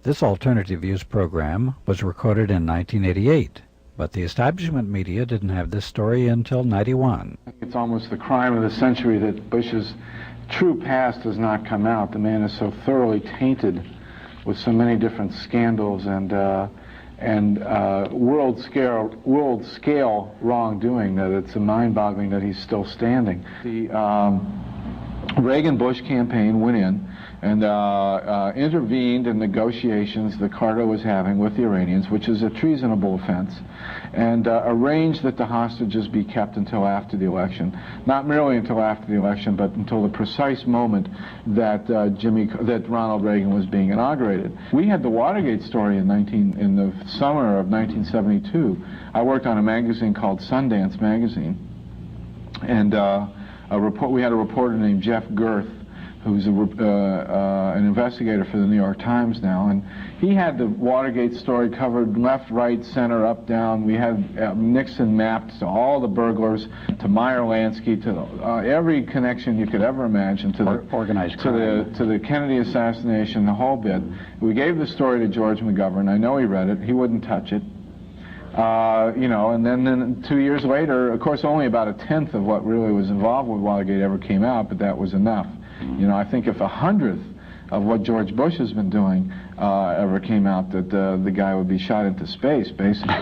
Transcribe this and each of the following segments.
This Alternative Views program was recorded in 1988, but the establishment media didn't have this story until '91. It's almost the crime of the century that Bush's true past has not come out. The man is so thoroughly tainted with so many different scandals and world scale wrongdoing that it's mind-boggling that he's still standing. The Reagan-Bush campaign went in and intervened in negotiations that Carter was having with the Iranians, which is a treasonable offense, and arranged that the hostages be kept until after the election. Not merely until after the election, but until the precise moment that Ronald Reagan was being inaugurated. We had the Watergate story in the summer of 1972. I worked on a magazine called Sundance Magazine, and we had a reporter named Jeff Girth, who's an investigator for the New York Times now, and he had the Watergate story covered left, right, center, up, down. We had Nixon mapped to all the burglars, to Meyer Lansky, to every connection you could ever imagine, to the organized crime, to the Kennedy assassination, the whole bit. We gave the story to George McGovern. I know he read it. He wouldn't touch it. And then 2 years later, of course, only about a tenth of what really was involved with Watergate ever came out, but that was enough. I think if 1/100th of what George Bush has been doing ever came out, that the guy would be shot into space, basically.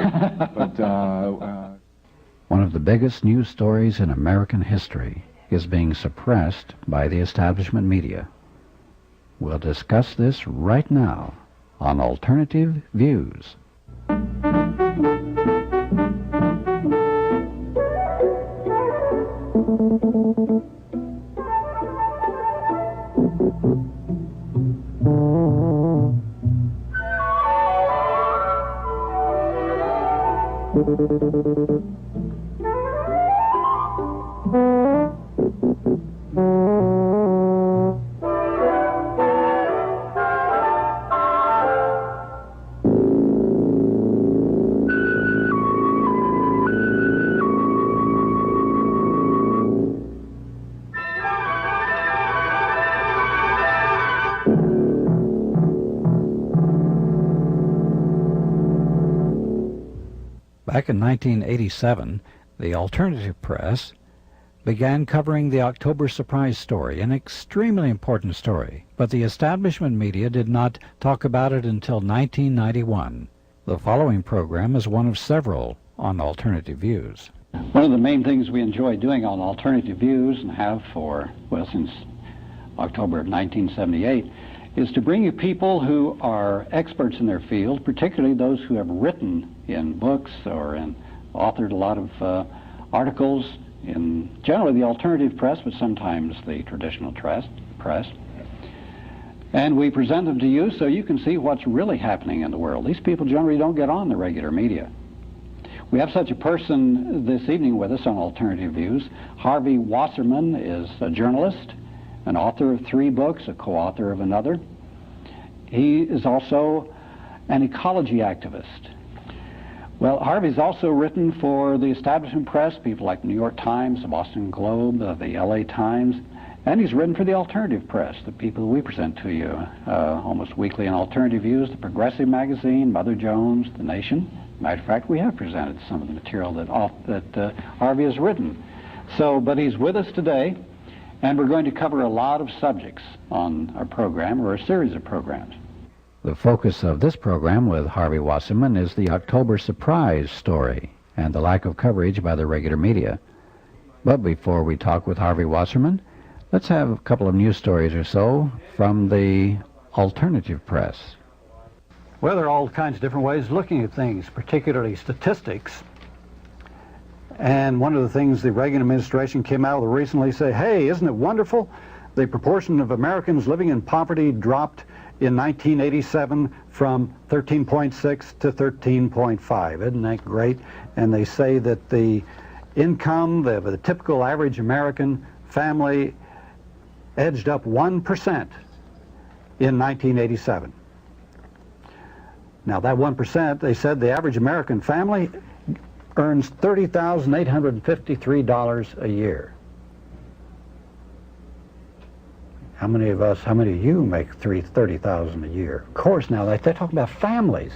One of the biggest news stories in American history is being suppressed by the establishment media. We'll discuss this right now on Alternative Views. Back in 1987, the alternative press began covering the October surprise story, an extremely important story, but the establishment media did not talk about it until 1991. The following program is one of several on Alternative Views. One of the main things we enjoy doing on Alternative Views, and have for, since October of 1978, is to bring you people who are experts in their field, particularly those who have written in books or authored a lot of articles in generally the alternative press, but sometimes the traditional press. And we present them to you so you can see what's really happening in the world. These people generally don't get on the regular media. We have such a person this evening with us on Alternative Views. Harvey Wasserman is a journalist, an author of 3 books, a co-author of another. He is also an ecology activist. Well, Harvey's also written for the establishment press, people like the New York Times, the Boston Globe, the LA Times, and he's written for the alternative press, the people we present to you almost weekly in Alternative Views, the Progressive Magazine, Mother Jones, The Nation. Matter of fact, we have presented some of the material that Harvey has written. But he's with us today, and we're going to cover a lot of subjects on our program, or a series of programs. The focus of this program with Harvey Wasserman is the October surprise story and the lack of coverage by the regular media. But before we talk with Harvey Wasserman, let's have a couple of news stories or so from the alternative press. Well, there are all kinds of different ways of looking at things, particularly statistics. And one of the things the Reagan administration came out with recently said, hey, isn't it wonderful? The proportion of Americans living in poverty dropped in 1987 from 13.6 to 13.5. Isn't that great? And they say that the income, the typical average American family edged up 1% in 1987. Now that 1%, they said the average American family earns $30,853 a year. how many of you make $30,000 a year? Of course, now they're talking about families.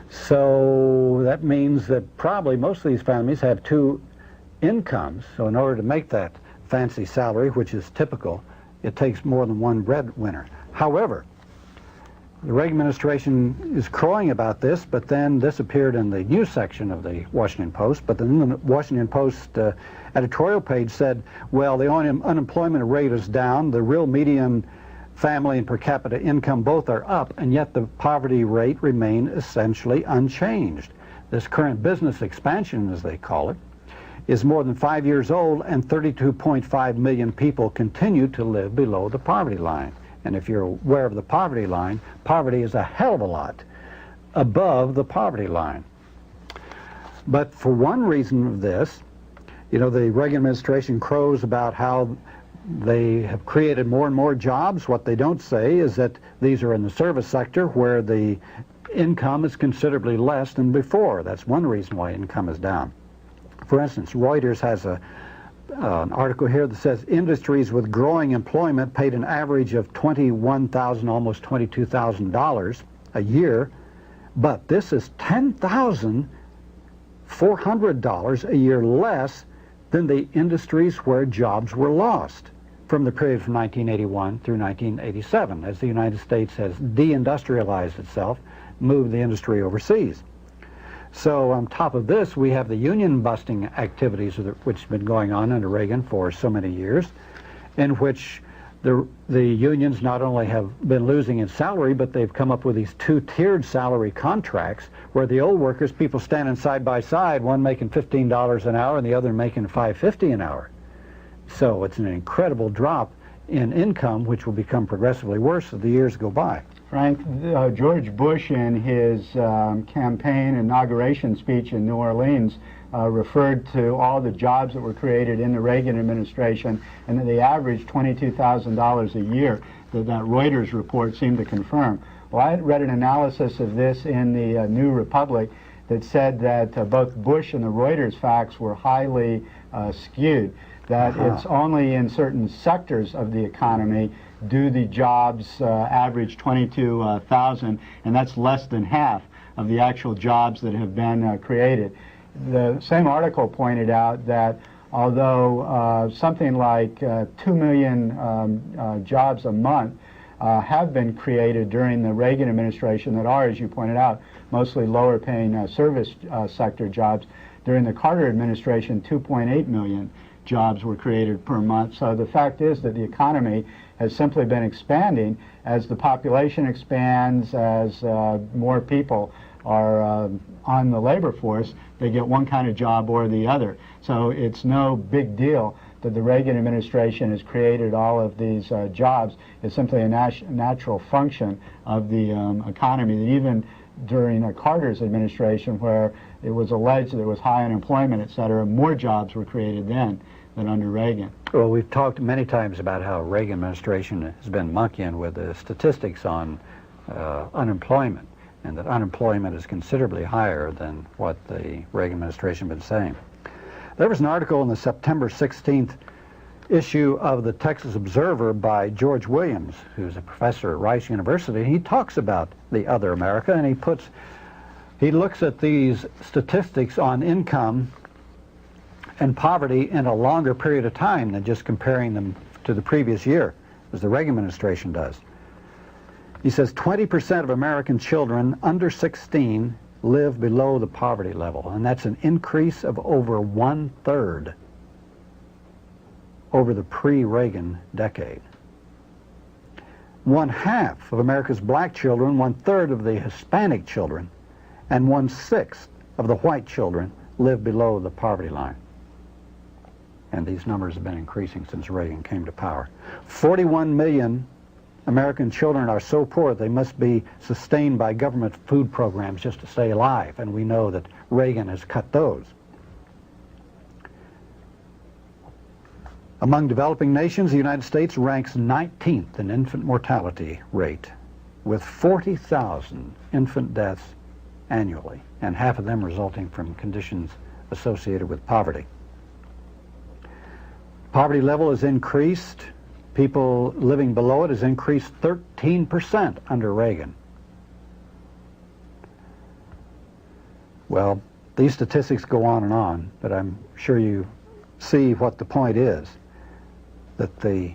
So that means that probably most of these families have two incomes. So in order to make that fancy salary, which is typical, it takes more than one breadwinner. However, the Reagan administration is crowing about this, but then this appeared in the news section of the Washington Post, but then the Washington Post editorial page said, well, the unemployment rate is down, the real median family and per capita income both are up, and yet the poverty rate remained essentially unchanged. This current business expansion, as they call it, is more than 5 years old, and 32.5 million people continue to live below the poverty line. And if you're aware of the poverty line, poverty is a hell of a lot above the poverty line. But for one reason of this, you know, the Reagan administration crows about how they have created more and more jobs. What they don't say is that these are in the service sector where the income is considerably less than before. That's one reason why income is down. For instance, Reuters has an article here that says industries with growing employment paid an average of $21,000, almost $22,000 a year, but this is $10,400 a year less than the industries where jobs were lost from the period from 1981 through 1987, as the United States has deindustrialized itself, moved the industry overseas. So on top of this, we have the union-busting activities which have been going on under Reagan for so many years, in which the unions not only have been losing in salary, but they've come up with these two-tiered salary contracts where the old workers, people standing side by side, one making $15 an hour and the other making $5.50 an hour. So it's an incredible drop in income, which will become progressively worse as the years go by. Frank, George Bush in his campaign inauguration speech in New Orleans referred to all the jobs that were created in the Reagan administration, and that they averaged $22,000 a year, that Reuters report seemed to confirm. Well, I read an analysis of this in the New Republic that said that both Bush and the Reuters facts were highly skewed, that it's only in certain sectors of the economy do the jobs average 22,000, and that's less than half of the actual jobs that have been created. The same article pointed out that although something like 2 million jobs a month have been created during the Reagan administration that are, as you pointed out, mostly lower paying service sector jobs, during the Carter administration 2.8 million jobs were created per month. So the fact is that the economy has simply been expanding as the population expands, as more people are on the labor force, they get one kind of job or the other. So it's no big deal that the Reagan administration has created all of these jobs. It's simply a natural function of the economy, that even during Carter's administration, where it was alleged that there was high unemployment, et cetera, more jobs were created then than under Reagan. Well, we've talked many times about how Reagan administration has been monkeying with the statistics on unemployment, and that unemployment is considerably higher than what the Reagan administration has been saying. There was an article in the September 16th issue of the Texas Observer by George Williams, who's a professor at Rice University. He talks about the other America, and he looks at these statistics on income and poverty in a longer period of time than just comparing them to the previous year, as the Reagan administration does. He says 20% of American children under 16 live below the poverty level, and that's an increase of over 1/3 over the pre-Reagan decade. 1/2 of America's black children, 1/3 of the Hispanic children, and 1/6 of the white children live below the poverty line. And these numbers have been increasing since Reagan came to power. 41 million American children are so poor they must be sustained by government food programs just to stay alive, and we know that Reagan has cut those. Among developing nations, the United States ranks 19th in infant mortality rate, with 40,000 infant deaths annually, and half of them resulting from conditions associated with poverty. Poverty level has increased people living below it has increased 13% under Reagan. Well, these statistics go on, but I'm sure you see what the point is, that the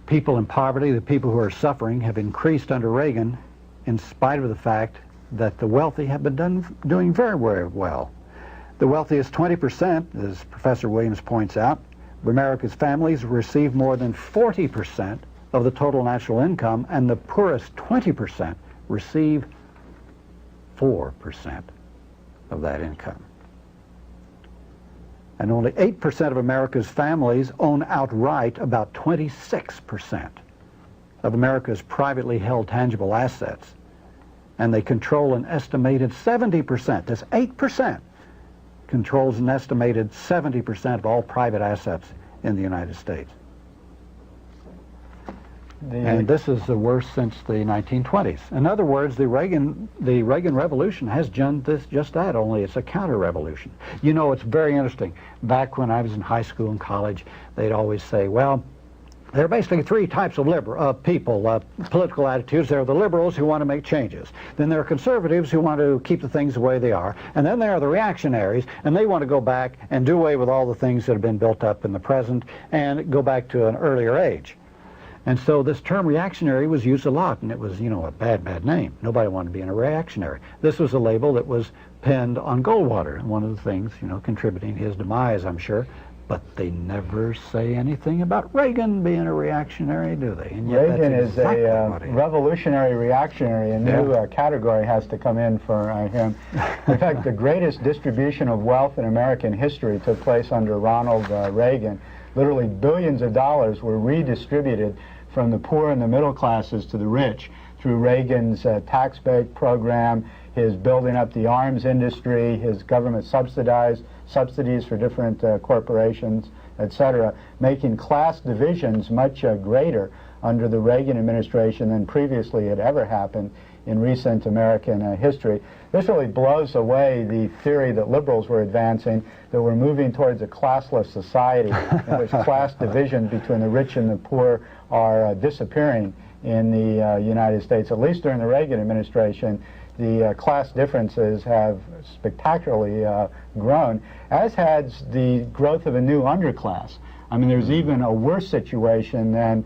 people in poverty, the people who are suffering, have increased under Reagan in spite of the fact that the wealthy have been doing very, very well. The wealthiest 20%, as Professor Williams points out, of America's families receive more than 40% of the total national income, and the poorest 20% receive 4% of that income. And only 8% of America's families own outright about 26% of America's privately held tangible assets. And they control an estimated 70%, that's 8%, controls an estimated 70% of all private assets in the United States. And this is the worst since the 1920s. In other words, the Reagan Revolution has done just that, only it's a counter-revolution. You know, it's very interesting. Back when I was in high school and college, they'd always say, well, there are basically three types of people, political attitudes. There are the liberals who want to make changes. Then there are conservatives who want to keep the things the way they are. And then there are the reactionaries, and they want to go back and do away with all the things that have been built up in the present and go back to an earlier age. And so this term reactionary was used a lot, and it was, you know, a bad name. Nobody wanted to be a reactionary. This was a label that was pinned on Goldwater, and one of the things, you know, contributing to his demise, I'm sure. But they never say anything about Reagan being a reactionary, do they? And yet Reagan that's exactly is a what he is. revolutionary reactionary. A new category has to come in for him. In fact, the greatest distribution of wealth in American history took place under Ronald Reagan. Literally billions of dollars were redistributed from the poor and the middle classes to the rich through Reagan's tax break program, his building up the arms industry, his government subsidies for different corporations, etc., making class divisions much greater under the Reagan administration than previously had ever happened in recent American history. This really blows away the theory that liberals were advancing, that we're moving towards a classless society in which class divisions between the rich and the poor are disappearing in the United States. At least during the Reagan administration, the class differences have spectacularly grown, as has the growth of a new underclass. I mean, there's even a worse situation than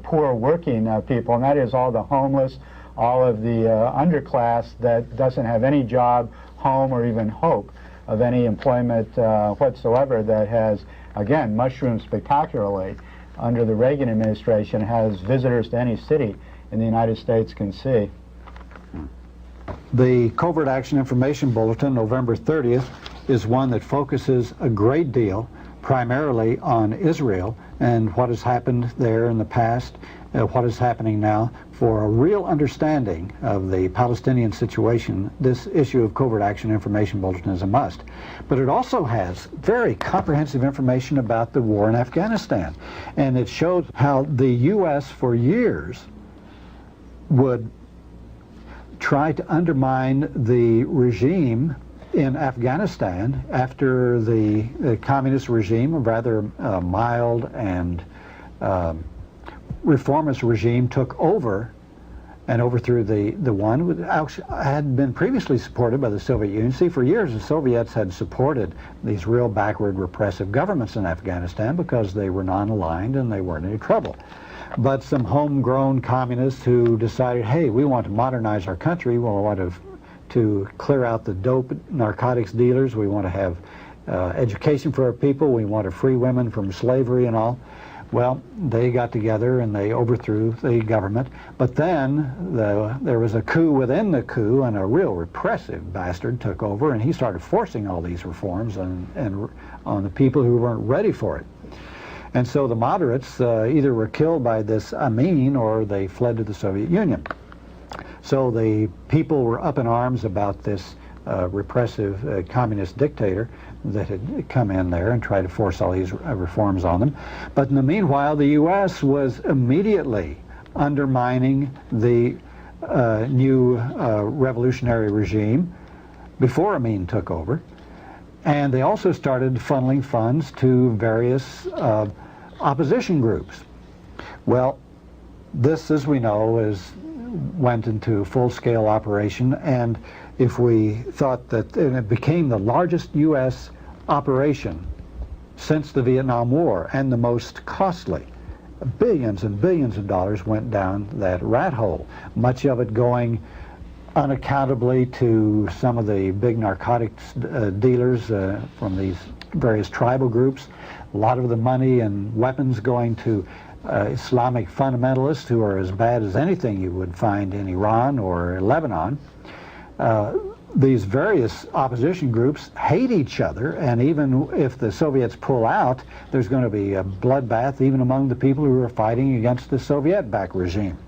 poor working people, and that is all the homeless, all of the underclass that doesn't have any job, home, or even hope of any employment whatsoever, that has, again, mushroomed spectacularly under the Reagan administration, has visitors to any city in the United States can see. The Covert Action Information Bulletin, November 30th, is one that focuses a great deal primarily on Israel and what has happened there in the past, what is happening now. For a real understanding of the Palestinian situation, this issue of Covert Action Information Bulletin is a must. But it also has very comprehensive information about the war in Afghanistan. And it shows how the U.S. for years would try to undermine the regime in Afghanistan after the communist regime, a rather mild and reformist regime, took over and overthrew the one which had been previously supported by the Soviet Union. See, for years the Soviets had supported these real backward repressive governments in Afghanistan because they were non-aligned and they weren't any trouble. But some homegrown communists who decided, hey, we want to modernize our country, we want to clear out the dope narcotics dealers, we want to have education for our people, we want to free women from slavery and all. Well, they got together and they overthrew the government. But then there was a coup within the coup, and a real repressive bastard took over, and he started forcing all these reforms on the people who weren't ready for it. And so the moderates either were killed by this Amin or they fled to the Soviet Union. So the people were up in arms about this repressive communist dictator that had come in there and tried to force all these reforms on them. But in the meanwhile, the U.S. was immediately undermining the new revolutionary regime before Amin took over. And they also started funneling funds to various opposition groups. Well, this, as we know, went into full-scale operation, and if we thought that, and it became the largest U.S. operation since the Vietnam War, and the most costly. Billions and billions of dollars went down that rat hole, much of it going unaccountably to some of the big narcotics dealers from these various tribal groups. A lot of the money and weapons going to Islamic fundamentalists who are as bad as anything you would find in Iran or Lebanon. These various opposition groups hate each other, and even if the Soviets pull out, there's going to be a bloodbath even among the people who are fighting against the Soviet-backed regime.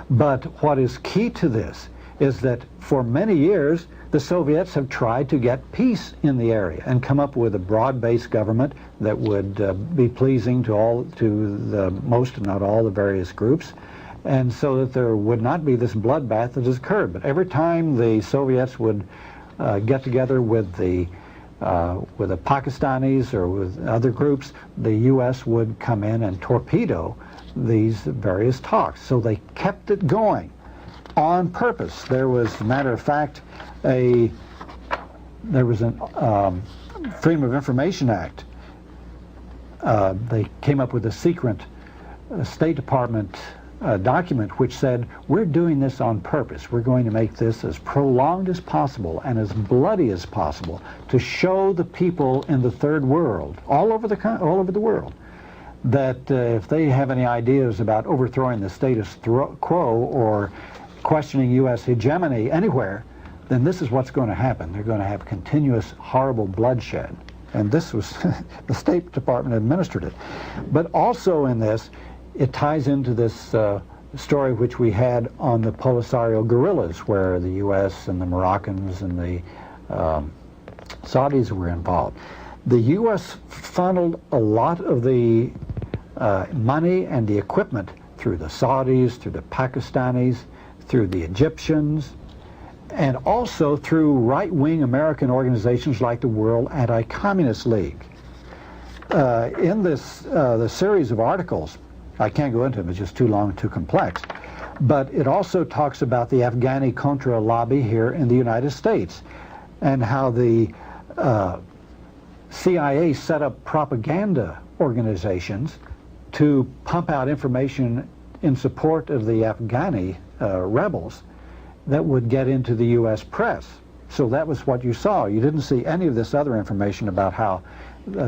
But what is key to this is that for many years the Soviets have tried to get peace in the area and come up with a broad-based government that would be pleasing to the most, if not all, the various groups, and so that there would not be this bloodbath that has occurred. But every time the Soviets would get together with the Pakistanis or with other groups, the U.S. would come in and torpedo these various talks. So they kept it going on purpose. There was, as a matter of fact, there was a Freedom of Information Act. They came up with a secret State Department document which said, we're doing this on purpose. We're going to make this as prolonged as possible and as bloody as possible to show the people in the third world, all over the world, that if they have any ideas about overthrowing the status quo or questioning U.S. hegemony anywhere, then this is what's going to happen. They're going to have continuous horrible bloodshed. And this was, the State Department administered it. But also in this, it ties into this story which we had on the Polisario guerrillas, where the U.S. and the Moroccans and the Saudis were involved. The U.S. funneled a lot of the money and the equipment through the Saudis, through the Pakistanis, through the Egyptians, and also through right-wing American organizations like the World Anti-Communist League. In this the series of articles, I can't go into them, it's just too long and too complex, but it also talks about the Afghani Contra lobby here in the United States and how the CIA set up propaganda organizations to pump out information in support of the Afghani rebels that would get into the U.S. press. So that was what you saw. You didn't see any of this other information about how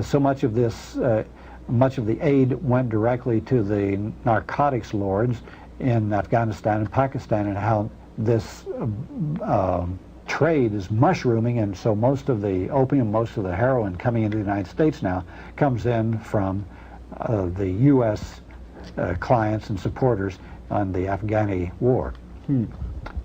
so much of this, much of the aid went directly to the narcotics lords in Afghanistan and Pakistan, and how this trade is mushrooming, and so most of the opium, most of the heroin coming into the United States now comes in from the U.S. Clients and supporters on the Afghani war.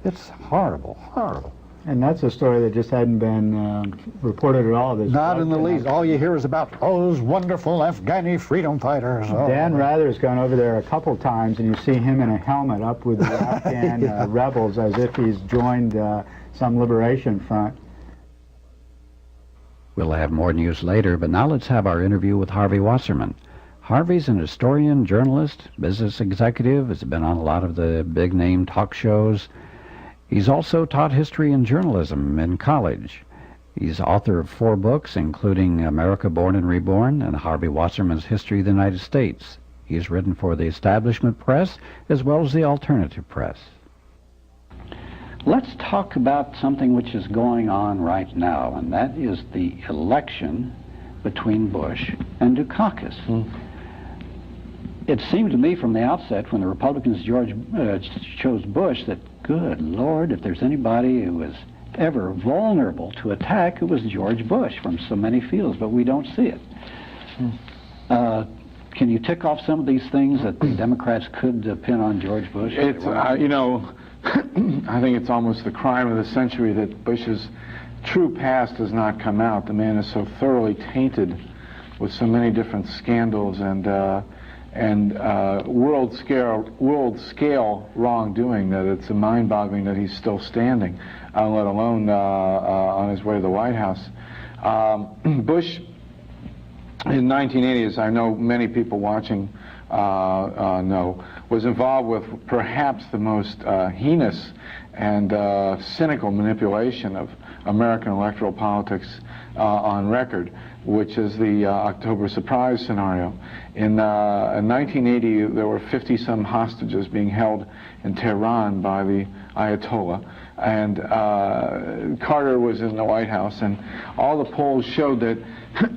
It's horrible, horrible. And that's a story that just hadn't been reported at all. Not in the least. All you hear is about those wonderful Afghani freedom fighters. Oh. Dan Rather's gone over there a couple times, and you see him in a helmet up with the Afghan rebels as if he's joined some liberation front. We'll have more news later, but now let's have our interview with Harvey Wasserman. Harvey's an historian, journalist, business executive, has been on a lot of the big-name talk shows. He's also taught history and journalism in college. He's author of 4 books, including America Born and Reborn and Harvey Wasserman's History of the United States. He's written for the establishment press as well as the alternative press. Let's talk about something which is going on right now, and that is the election between Bush and Dukakis. It seemed to me from the outset, when the Republicans chose Bush, that, good Lord, if there's anybody who was ever vulnerable to attack, it was George Bush from so many fields, but we don't see it. Can you tick off some of these things that the Democrats could pin on George Bush? It's, you know, I think it's almost the crime of the century that Bush's true past has not come out. The man is so thoroughly tainted with so many different scandals and world scale wrongdoing that it's mind-boggling that he's still standing, let alone on his way to the White House. Bush in 1980, as I know many people watching know, was involved with perhaps the most heinous and cynical manipulation of American electoral politics on record, which is the October surprise scenario. In 1980, there were 50-some hostages being held in Tehran by the Ayatollah, and Carter was in the White House, and all the polls showed that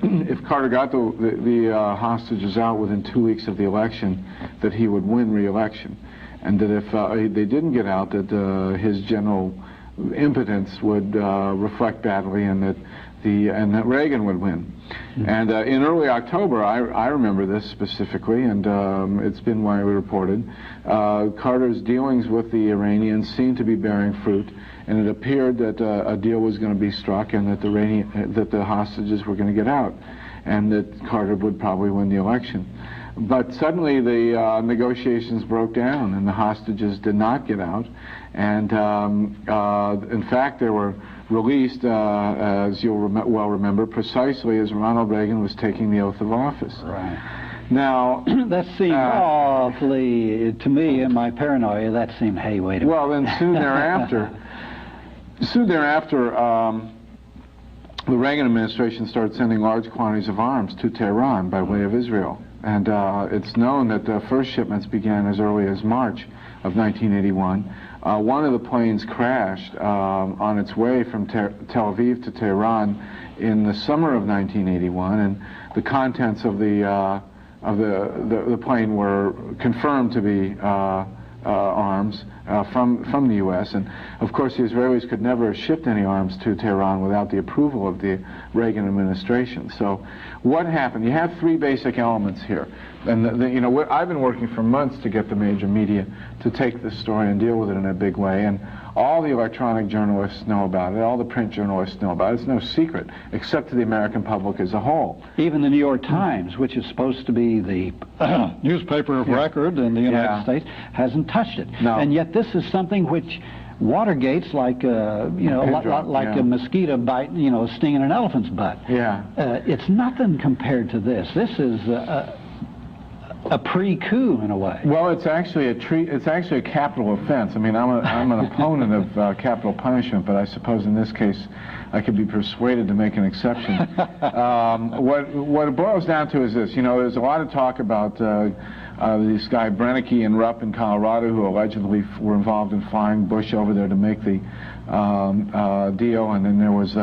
if Carter got the hostages out within 2 weeks of the election, that he would win re-election, and that if they didn't get out, that his general impotence would reflect badly, and that Reagan would win. And in early October, I remember this specifically, and it's been widely reported, Carter's dealings with the Iranians seemed to be bearing fruit, and it appeared that a deal was going to be struck, and that the hostages were going to get out, and that Carter would probably win the election. But suddenly the negotiations broke down, and the hostages did not get out, and in fact they were released, as you'll well remember, precisely as Ronald Reagan was taking the oath of office. Right. Now, that seemed awfully, to me, in my paranoia, that seemed, hey, wait a minute. Well, then soon thereafter, the Reagan administration started sending large quantities of arms to Tehran by way of Israel. And it's known that the first shipments began as early as March of 1981. One of the planes crashed on its way from Tel Aviv to Tehran in the summer of 1981, and the contents of the plane were confirmed to be arms from the U.S. And of course, the Israelis could never have shipped any arms to Tehran without the approval of the Reagan administration. So, what happened? You have three basic elements here, and I've been working for months to get the major media to take this story and deal with it in a big way, and all the electronic journalists know about it, all the print journalists know about it. It's no secret, except to the American public as a whole. Even the New York Times, which is supposed to be the newspaper of record in the United States, hasn't touched it. No. And yet this is something which Watergate's like a mosquito bite, stinging an elephant's butt. Yeah. It's nothing compared to this. This is a pre-coup in a way. Well, it's actually a capital offense. I mean, I'm an opponent of capital punishment, but I suppose in this case I could be persuaded to make an exception. What it boils down to is this. There's a lot of talk about this guy Brennicky and Rupp in Colorado, who allegedly were involved in flying Bush over there to make the deal, and then there was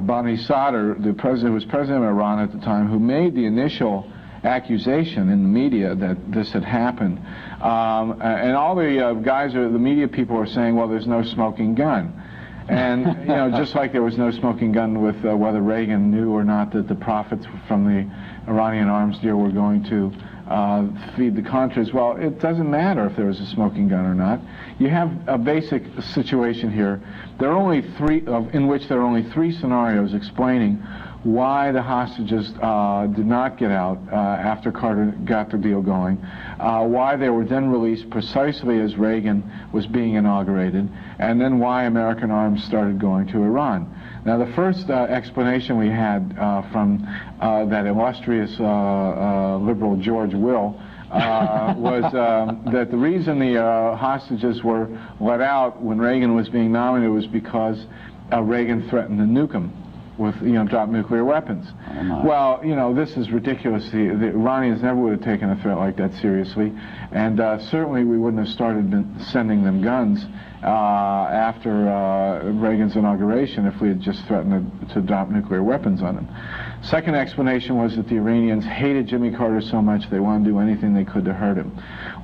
Bonnie Sadr, the president who was president of Iran at the time, who made the initial accusation in the media that this had happened, and all the guys, the media people, are saying, well, there's no smoking gun, and just like there was no smoking gun with whether Reagan knew or not that the profits from the Iranian arms deal were going to feed the Contras. Well, it doesn't matter if there was a smoking gun or not. You have a basic situation here. There are only in which there are only three scenarios explaining why the hostages did not get out after Carter got the deal going, why they were then released precisely as Reagan was being inaugurated, and then why American arms started going to Iran. Now, the first explanation we had from that illustrious liberal George Will was that the reason the hostages were let out when Reagan was being nominated was because Reagan threatened to nuke them with drop nuclear weapons. Well, this is ridiculous. The Iranians never would have taken a threat like that seriously, and certainly we wouldn't have started sending them guns after Reagan's inauguration if we had just threatened to drop nuclear weapons on them. Second explanation was that the Iranians hated Jimmy Carter so much they wanted to do anything they could to hurt him.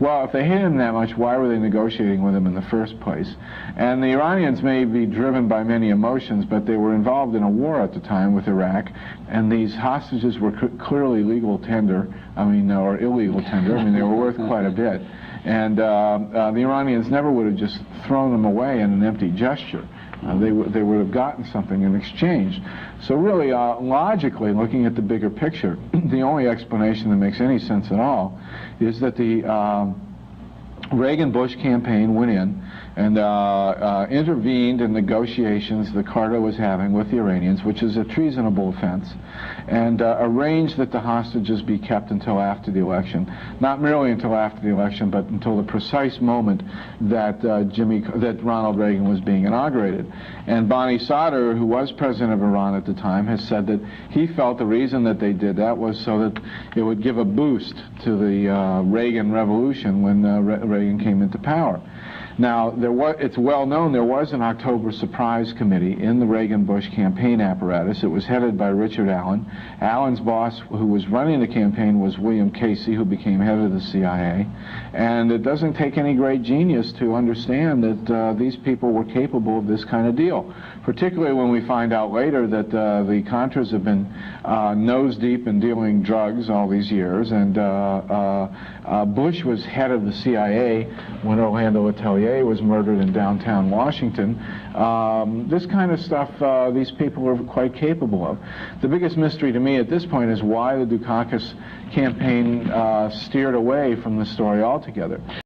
Well, if they hated him that much, why were they negotiating with him in the first place? And the Iranians may be driven by many emotions, but they were involved in a war at the time with Iraq, and these hostages were clearly legal tender, or illegal tender. They were worth quite a bit. And the Iranians never would have just thrown them away in an empty gesture. They would have gotten something in exchange. So really, logically, looking at the bigger picture, the only explanation that makes any sense at all is that the Reagan-Bush campaign went in and intervened in negotiations the Carter was having with the Iranians, which is a treasonable offense, and arranged that the hostages be kept until after the election. Not merely until after the election, but until the precise moment that Ronald Reagan was being inaugurated. And Bonnie Sauter, who was president of Iran at the time, has said that he felt the reason that they did that was so that it would give a boost to the Reagan revolution when Reagan came into power. Now, it's well known there was an October surprise committee in the Reagan-Bush campaign apparatus. It was headed by Richard Allen. Allen's boss, who was running the campaign, was William Casey, who became head of the CIA. And it doesn't take any great genius to understand that these people were capable of this kind of deal, particularly when we find out later that the Contras have been nose deep in dealing drugs all these years, and Bush was head of the CIA when Orlando Letelier was murdered in downtown Washington. This kind of stuff these people are quite capable of. The biggest mystery to me at this point is why the Dukakis campaign steered away from the story altogether.